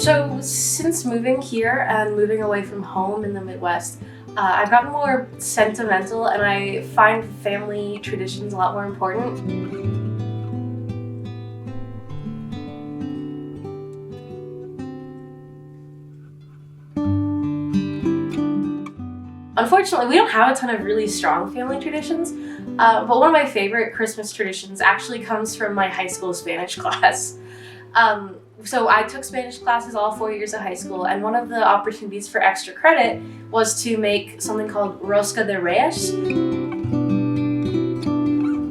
So since moving here and moving away from home in the Midwest, I've gotten more sentimental and I find family traditions a lot more important. Unfortunately, we don't have a ton of really strong family traditions, but one of my favorite Christmas traditions actually comes from my high school Spanish class. So I took Spanish classes all 4 years of high school, and one of the opportunities for extra credit was to make something called rosca de reyes.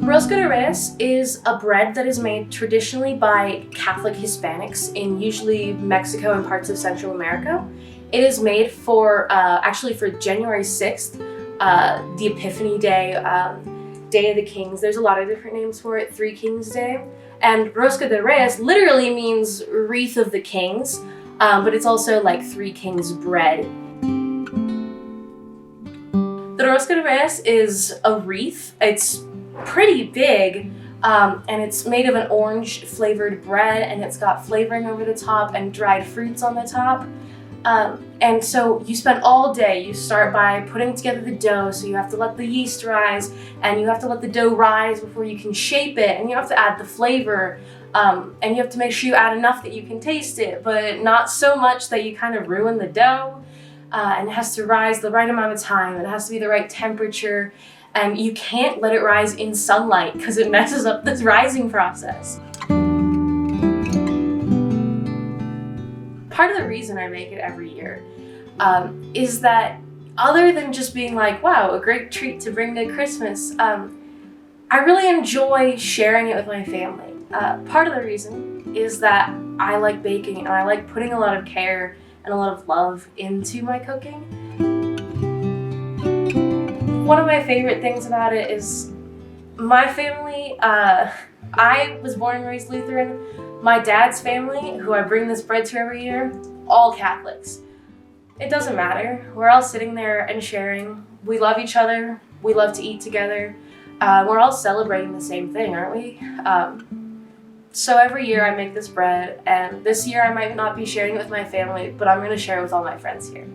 Rosca de reyes is a bread that is made traditionally by Catholic Hispanics in usually Mexico and parts of Central America. It is made for actually for January 6th, the Epiphany Day, Day of the Kings. There's a lot of different names for it, Three Kings Day. And Rosca de Reyes literally means wreath of the kings, but it's also like Three Kings bread. The Rosca de Reyes is a wreath. It's pretty big, and it's made of an orange flavored bread, and it's got flavoring over the top and dried fruits on the top. And so you spend all day, you start by putting together the dough, so you have to let the yeast rise, and you have to let the dough rise before you can shape it, and you have to add the flavor, and you have to make sure you add enough that you can taste it, but not so much that you kind of ruin the dough, and it has to rise the right amount of time, and it has to be the right temperature, and you can't let it rise in sunlight because it messes up this rising process. Part of the reason I make it every year is that other than just being like, wow, a great treat to bring to Christmas, I really enjoy sharing it with my family. Part of the reason is that I like baking and I like putting a lot of care and a lot of love into my cooking. One of my favorite things about it is my family, I was born and raised Lutheran. My dad's family, who I bring this bread to every year, all Catholics. It doesn't matter. We're all sitting there and sharing. We love each other. We love to eat together. We're all celebrating the same thing, aren't we? So every year I make this bread, and this year I might not be sharing it with my family, but I'm going to share it with all my friends here.